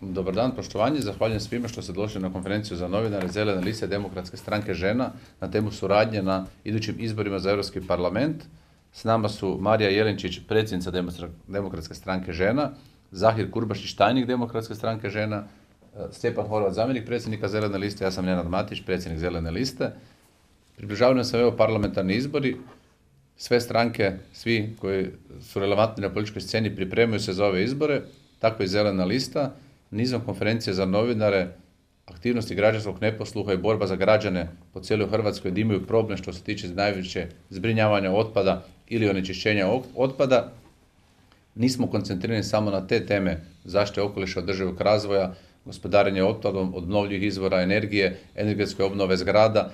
Dobar dan, poštovanje. Zahvaljujem svima što ste došli na konferenciju za novinare Zelene liste Demokratske stranke žena na temu suradnje na idućim izborima za Europski parlament. S nama su Marija Jelenčić, predsjednica Demokratske stranke žena, Zahir Kurbašić, tajnik Demokratske stranke žena, Stjepan Horvat, zamjenik predsjednika Zelene liste, ja sam Nenad Matić, predsjednik Zelene liste. Približavaju se evo parlamentarni izbori. Sve stranke, svi koji su relevantni na političkoj sceni pripremaju se za ove izbore, tako i Zelena lista, nizom konferencije za novinare, aktivnosti građanskog neposluha i borba za građane po cijeloj Hrvatskoj da imaju problem što se tiče najveće zbrinjavanja otpada ili onečišćenja otpada. Nismo koncentrirani samo na te teme zaštite okoliša, održivog razvoja, gospodarenje otpadom, obnovljivih izvora energije, energetske obnove zgrada,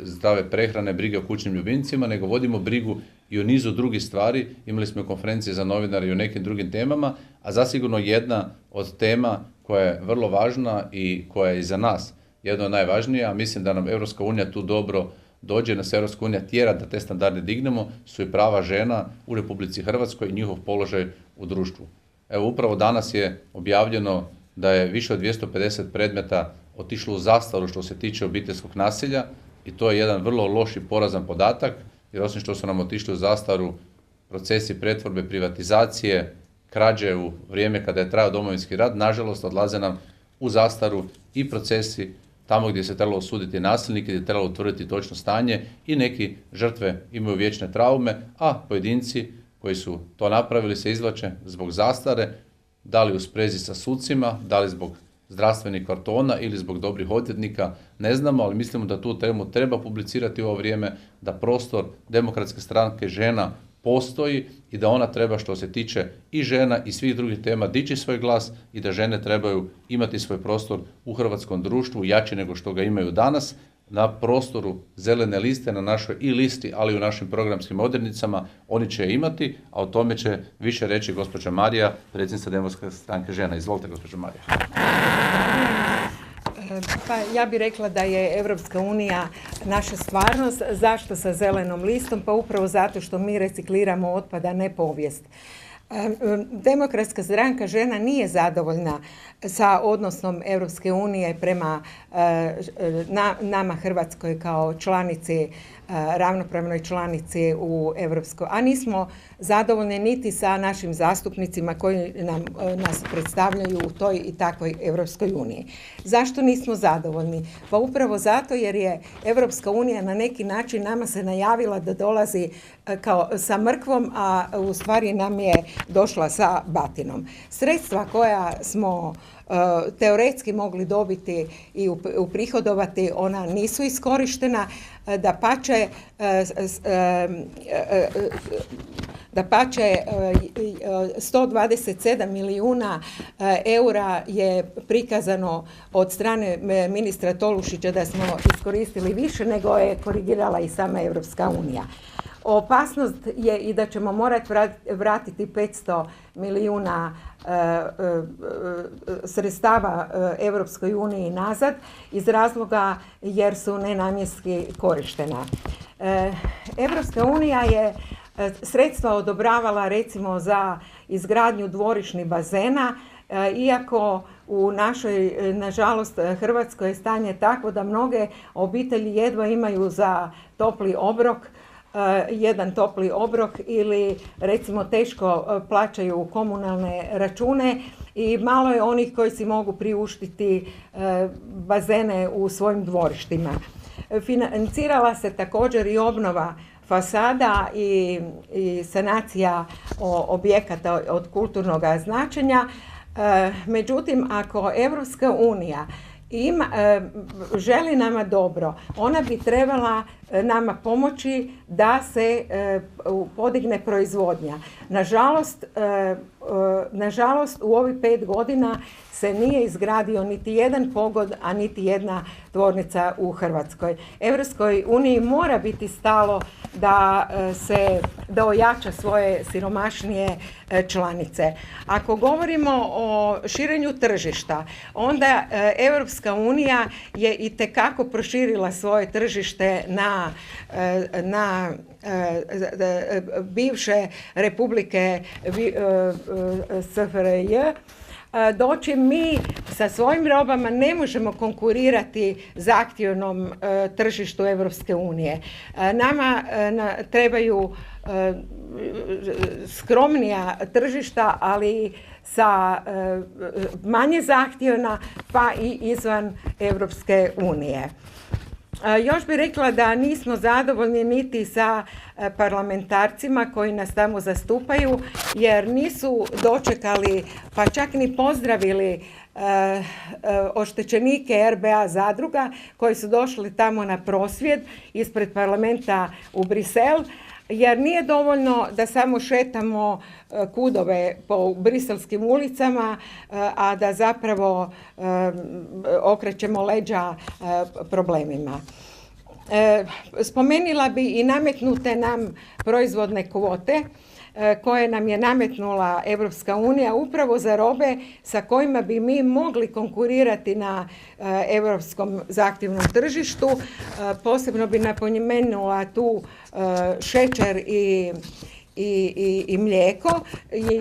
zdrave prehrane, brige o kućnim ljubimcima, nego vodimo brigu i o nizu drugih stvari. Imali smo konferencije za novinare i o nekim drugim temama, a zasigurno jedna od tema koja je vrlo važna i koja je i za nas jedna od najvažnija, a mislim da nam Europska unija tu dobro dođe, nas Europska unija tjera da te standarde dignemo, su i prava žena u Republici Hrvatskoj i njihov položaj u društvu. Evo, upravo danas je objavljeno da je više od 250 predmeta otišlo u zastaru što se tiče obiteljskog nasilja i to je jedan vrlo loš i porazan podatak, jer osim što su nam otišli u zastaru procesi pretvorbe, privatizacije, krađe u vrijeme kada je trajao Domovinski rat, nažalost odlaze nam u zastaru i procesi tamo gdje se trebalo osuditi nasilnike, gdje je trebalo utvrditi točno stanje i neki žrtve imaju vječne traume, a pojedinci koji su to napravili se izvlače zbog zastare, da li u sprezi sa sucima, da li zbog zdravstvenih kartona ili zbog dobrih odvjetnika, ne znamo, ali mislimo da tu temu treba publicirati u ovo vrijeme, da prostor Demokratske stranke žena postoji i da ona treba što se tiče i žena i svih drugih tema dići svoj glas i da žene trebaju imati svoj prostor u hrvatskom društvu jači nego što ga imaju danas, na prostoru Zelene liste, na našoj i listi, ali i u našim programskim odrednicama, oni će imati, a o tome će više reći gospođa Marija, predsjednica Demokratske stranke žena. Izvolite, gospođa Marija. Pa ja bih rekla da je Europska unija naša stvarnost. Zašto sa zelenom listom? Pa upravo zato što mi recikliramo otpad, a ne povijest. Demokratska stranka žena nije zadovoljna sa odnosom Europske unije prema nama Hrvatskoj kao članici, ravnopravnoj članici u Europskoj, a nismo zadovoljni niti sa našim zastupnicima koji nas predstavljaju u toj i takvoj Europskoj uniji. Zašto nismo zadovoljni? Pa upravo zato jer je Europska unija na neki način nama se najavila da dolazi kao sa mrkvom, a u stvari nam je došla sa batinom. Sredstva koja smo teoretski mogli dobiti i uprihodovati, ona nisu iskorištena, dapače 127 milijuna eura je prikazano od strane ministra Tolušića da smo iskoristili više nego je korigirala i sama Europska unija. Opasnost je i da ćemo morati vratiti 500 milijuna sredstava Europskoj uniji nazad iz razloga jer su nenamjenski korištena. Europska unija je sredstva odobravala recimo za izgradnju dvorišnih bazena, iako u našoj, nažalost, Hrvatskoj je stanje takvo da mnoge obitelji jedva imaju za topli obrok, jedan topli obrok ili recimo teško plaćaju komunalne račune i malo je onih koji si mogu priuštiti bazene u svojim dvorištima. Financirala se također i obnova fasada i sanacija objekata od kulturnog značenja. Međutim, ako Europska unija želi nama dobro, ona bi trebala nama pomoći da se podigne proizvodnja. Nažalost, u ovih 5 godina se nije izgradio niti jedan pogon, a niti jedna tvornica u Hrvatskoj. Europskoj uniji mora biti stalo da ojača svoje siromašnije članice. Ako govorimo o širenju tržišta, onda Europska unija je itekako proširila svoje tržište na bivše republike SFRJ doći, mi sa svojim robama ne možemo konkurirati zahtjevnom tržištu Europske unije. Nama trebaju skromnija tržišta, ali sa manje zahtjevna, pa i izvan Europske unije. Još bih rekla da nismo zadovoljni niti sa parlamentarcima koji nas tamo zastupaju, jer nisu dočekali, pa čak ni pozdravili oštećenike RBA zadruga koji su došli tamo na prosvjed ispred parlamenta u Brisel, jer nije dovoljno da samo šetamo kudove po briselskim ulicama, a da zapravo okrećemo leđa problemima. Spomenula bi i nametnute nam proizvodne kvote koje nam je nametnula Europska unija upravo za robe sa kojima bi mi mogli konkurirati na europskom zahtjevnom tržištu. Posebno bi napomenula tu šećer i mlijeko,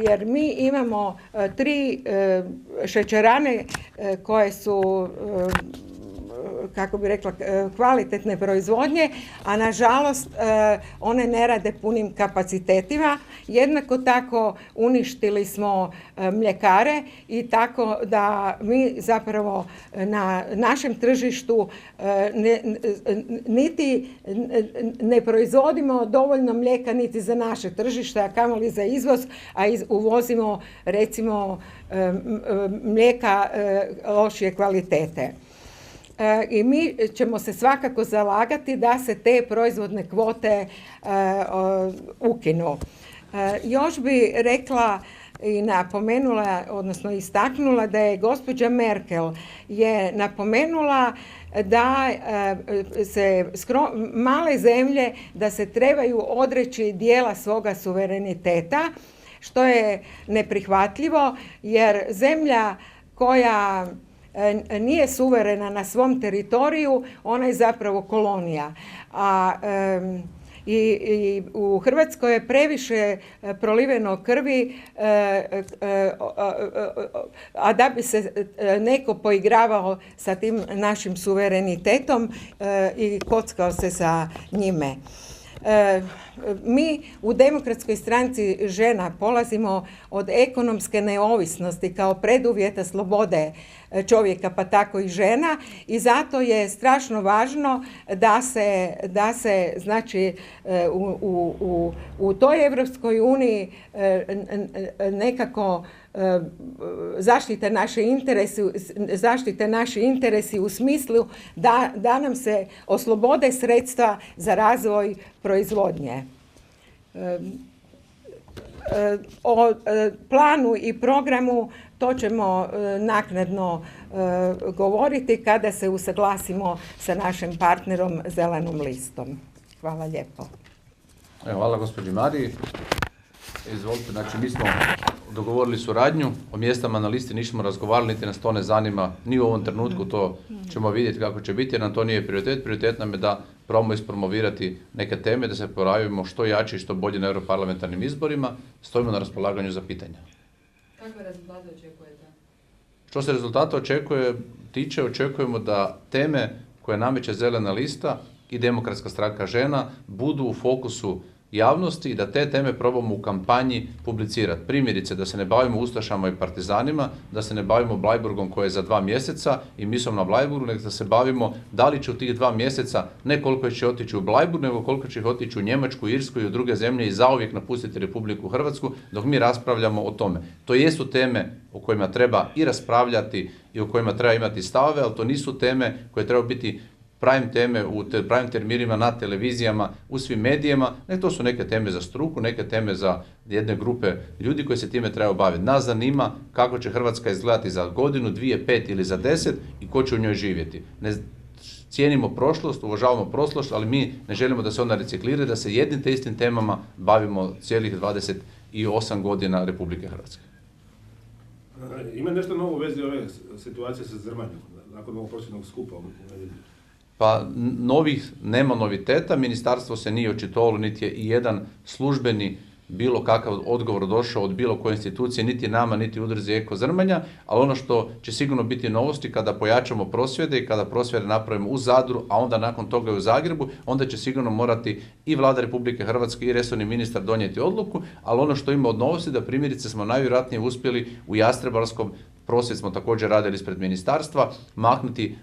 jer mi imamo 3 šećerane koje su, kako bi rekla, kvalitetne proizvodnje, a nažalost one ne rade punim kapacitetima. Jednako tako uništili smo mljekare i tako da mi zapravo na našem tržištu niti ne proizvodimo dovoljno mlijeka niti za naše tržište, a kamoli za izvoz, a uvozimo recimo mlijeka lošije kvalitete. I mi ćemo se svakako zalagati da se te proizvodne kvote ukinu. Još bi rekla i napomenula, odnosno istaknula da je gospođa Merkel je napomenula da se male zemlje da se trebaju odreći dijela svoga suvereniteta, što je neprihvatljivo, jer zemlja koja nije suverena na svom teritoriju, ona je zapravo kolonija. I u Hrvatskoj je previše proliveno krvi, a da bi se neko poigravao sa tim našim suverenitetom i kockao se sa njime. Mi u Demokratskoj stranci žena polazimo od ekonomske neovisnosti kao preduvjeta slobode čovjeka, pa tako i žena, i zato je strašno važno da se znači u toj Europskoj uniji nekako zaštite naši interesi u smislu da nam se oslobode sredstva za razvoj proizvodnje. O planu i programu to ćemo naknadno govoriti kada se usaglasimo sa našim partnerom Zelenom listom. Hvala lijepo. Hvala gospođi Mariji. Izvolite, znači mi smo dogovorili suradnju, o mjestama na listi nismo razgovarali, niti nas to ne zanima ni u ovom trenutku, to ćemo vidjeti kako će biti, jer nam to nije prioritet. Prioritet nam je da probamo ispromovirati neke teme, da se pojavimo što jače i što bolje na europarlamentarnim izborima, stojimo na raspolaganju za pitanja. Kakve rezultate očekujete? Što se rezultata tiče, očekujemo da teme koje nameće Zelena lista i Demokratska stranka žena budu u fokusu javnosti i da te teme probamo u kampanji publicirati. Primjerice, da se ne bavimo ustašama i partizanima, da se ne bavimo Bleiburgom koje je za 2 mjeseca i mislom na Bleiburgu, nego da se bavimo da li će u tih 2 mjeseca ne koliko će otići u Bleiburg, nego koliko će otići u Njemačku, Irsku i u druge zemlje i zauvijek napustiti Republiku Hrvatsku, dok mi raspravljamo o tome. To jesu teme o kojima treba i raspravljati i o kojima treba imati stavove, ali to nisu teme koje treba biti prime teme u prime terminima na televizijama, u svim medijima, ne, to su neke teme za struku, neke teme za jedne grupe ljudi koji se time trebaju baviti. Nas zanima kako će Hrvatska izgledati za godinu, 2, 5 ili za 10 i ko će u njoj živjeti. Ne cijenimo prošlost, uvažavamo prošlost, ali mi ne želimo da se ona reciklira, da se jednim te istim temama bavimo cijelih 28 godina Republike Hrvatske. Ima nešto novo u vezi ove situacije sa Zrmanjom, nakon ovog prosvjednog skupa? Pa nema noviteta, ministarstvo se nije očitovalo, niti je i jedan službeni bilo kakav odgovor došao od bilo koje institucije, niti nama, niti udruzi Eko Zrmanja, ali ono što će sigurno biti novosti kada pojačamo prosvjede i kada prosvjede napravimo u Zadru, a onda nakon toga i u Zagrebu, onda će sigurno morati i Vlada Republike Hrvatske i resorni ministar donijeti odluku, ali ono što ima od novosti da primjerice smo najvjerojatnije uspjeli u Jastrebarskom, prosvjed smo također radili ispred ministarstva, maknuti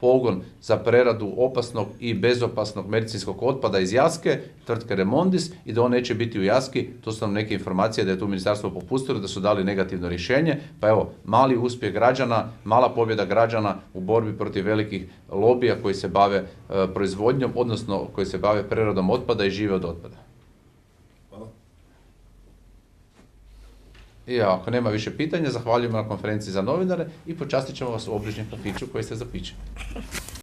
pogon za preradu opasnog i bezopasnog medicinskog otpada iz Jaske, tvrtke Remondis, i da on neće biti u Jaski. To su nam neke informacije da je tu ministarstvo popustilo, da su dali negativno rješenje. Pa evo, mali uspjeh građana, mala pobjeda građana u borbi protiv velikih lobija koji se bave proizvodnjom, odnosno koji se bave preradom otpada i žive od otpada. Hvala. I ako nema više pitanja, zahvaljujemo na konferenciji za novinare i počastit ćemo vas u obližnjem kafiću koji ste zapičeni.